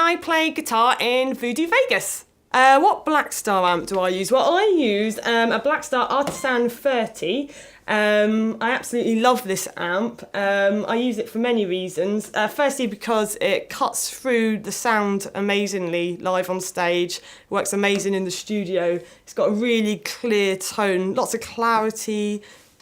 I play guitar in Voodoo Vegas. What Blackstar amp do I use? Well, I use a Blackstar Artisan 30. I absolutely love this amp. I use it for many reasons. Firstly, because it cuts through the sound amazingly live on stage. It works amazing in the studio. It's got a really clear tone, lots of clarity,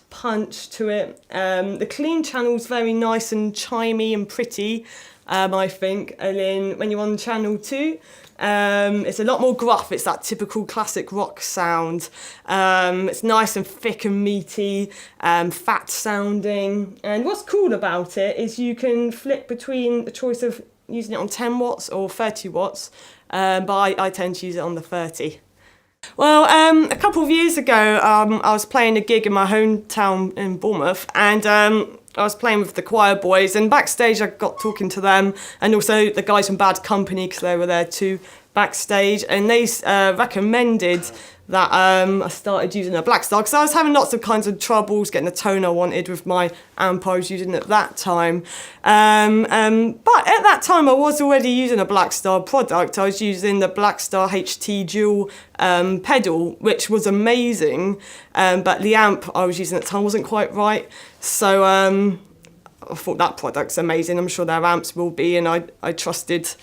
punch to it. The clean channel's very nice and chimey and pretty, I think. And then when you're on channel 2, it's a lot more gruff. It's that typical classic rock sound. It's nice and thick and meaty, fat sounding. And what's cool about it is you can flip between the choice of using it on 10 watts or 30 watts, but I tend to use it on the 30. Well, a couple of years ago, I was playing a gig in my hometown in Bournemouth, and I was playing with the choir boys, and backstage I got talking to them, and also the guys from Bad Company, because they were there too backstage, and they recommended that I started using a Blackstar, because I was having lots of kinds of troubles getting the tone I wanted with my amp I was using at that time. But at that time I was already using a Blackstar product. I was using the Blackstar HT Dual pedal, which was amazing, but the amp I was using at the time wasn't quite right. So I thought that product's amazing. I'm sure their amps will be, and I trusted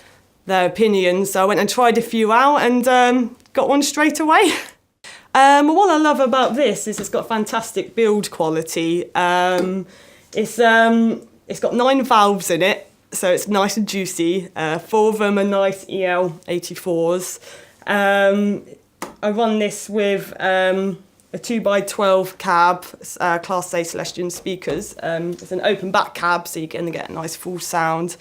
their opinion. So I went and tried a few out and got one straight away. What I love about this is it's got fantastic build quality. It's got 9 valves in it, so it's nice and juicy. 4 of them are nice EL84s. I run this with a 2x12 cab, Class A Celestion speakers. It's an open back cab, so you're going to get a nice full sound.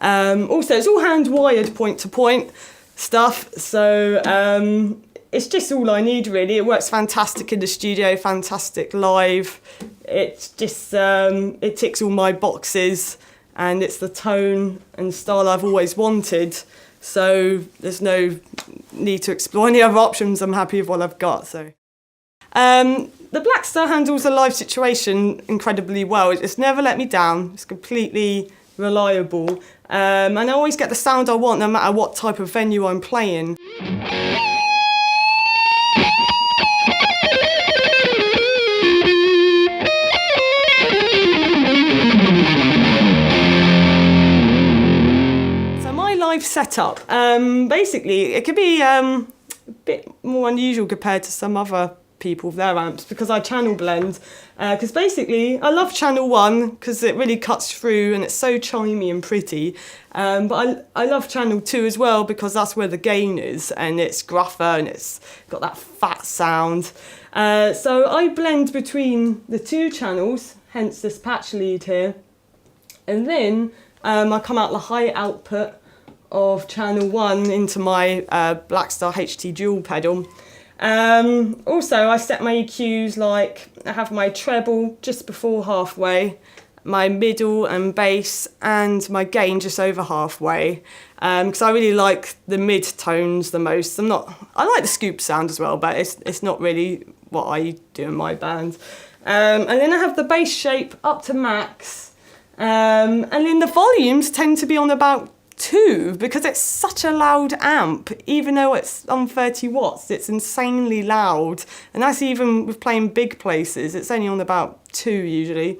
Also, it's all hand wired point to point stuff, so it's just all I need really. It works fantastic in the studio, fantastic live. It's just, it ticks all my boxes, and it's the tone and style I've always wanted. So there's no need to explore any other options. I'm happy with what I've got. So the Blackstar handles the live situation incredibly well. It's never let me down. It's completely reliable. And I always get the sound I want no matter what type of venue I'm playing. Setup. Basically, it could be a bit more unusual compared to some other people with their amps, because I channel blend. Because basically, I love channel 1 because it really cuts through and it's so chimey and pretty. But I love channel 2 as well, because that's where the gain is, and it's gruffer and it's got that fat sound. So I blend between the 2 channels, hence this patch lead here. And then I come out the high output of channel 1 into my Blackstar HT Dual pedal. Also, I set my EQs like I have my treble just before halfway, my middle and bass, and my gain just over halfway. Because I really like the mid tones the most. I like the scoop sound as well, but it's not really what I do in my band. And then I have the bass shape up to max, and then the volumes tend to be on about 2, because it's such a loud amp. Even though it's on 30 watts, it's insanely loud, and that's even with playing big places. It's only on about 2 usually.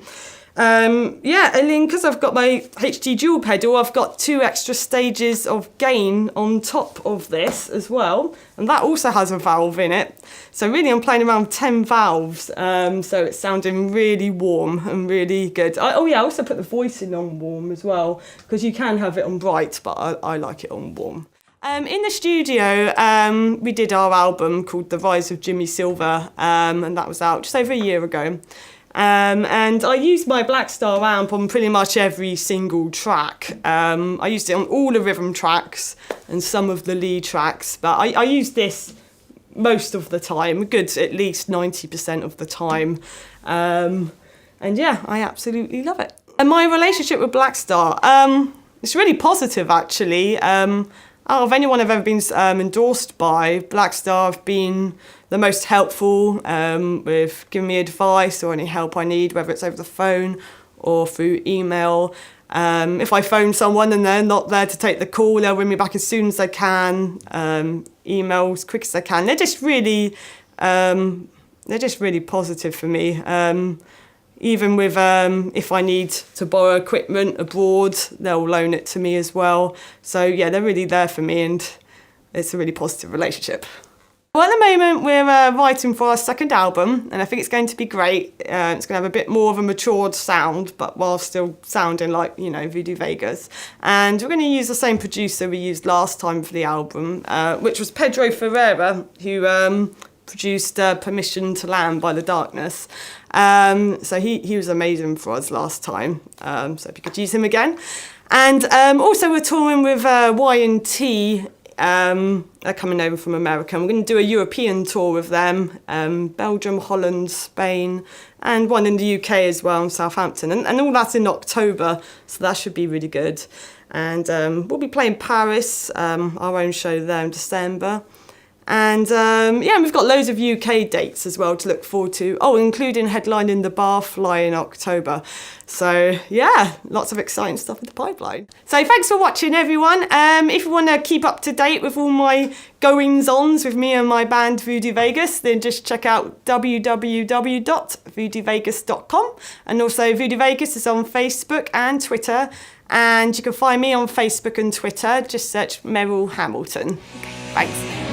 Yeah, and then because I've got my HT Dual pedal, I've got 2 extra stages of gain on top of this as well, and that also has a valve in it. So really I'm playing around 10 valves, so it's sounding really warm and really good. I also put the voicing on warm as well, because you can have it on bright, but I like it on warm. In the studio, we did our album called The Rise of Jimmy Silver, and that was out just over a year ago. And I used my Blackstar amp on pretty much every single track. I used it on all the rhythm tracks and some of the lead tracks, but I used this most of the time, a good at least 90% of the time. And yeah, I absolutely love it. And my relationship with Blackstar, it's really positive actually. Out of anyone I've ever been endorsed by, Blackstar have been the most helpful with giving me advice or any help I need, whether it's over the phone or through email. If I phone someone and they're not there to take the call, they'll ring me back as soon as they can. Email as quick as they can. They're just really positive for me. Even with if I need to borrow equipment abroad, they'll loan it to me as well. So yeah, they're really there for me, and it's a really positive relationship. Well, at the moment, we're writing for our second album, and I think it's going to be great. It's going to have a bit more of a matured sound, but while still sounding like, Voodoo Vegas. And we're going to use the same producer we used last time for the album, which was Pedro Ferreira, who produced Permission to Land by The Darkness. So he was amazing for us last time, so if you could use him again. And also we're touring with Y&T. They're coming over from America. We're going to do a European tour with them, Belgium, Holland, Spain, and one in the UK as well, in Southampton. And all that's in October, so that should be really good. And we'll be playing Paris, our own show there in December. And we've got loads of UK dates as well to look forward to. Oh, including headlining the Barfly in October. So yeah, lots of exciting stuff in the pipeline. So thanks for watching, everyone. If you want to keep up to date with all my goings-ons with me and my band Voodoo Vegas, then just check out www.voodoovegas.com. And also Voodoo Vegas is on Facebook and Twitter. And you can find me on Facebook and Twitter. Just search Meryl Hamilton. Thanks.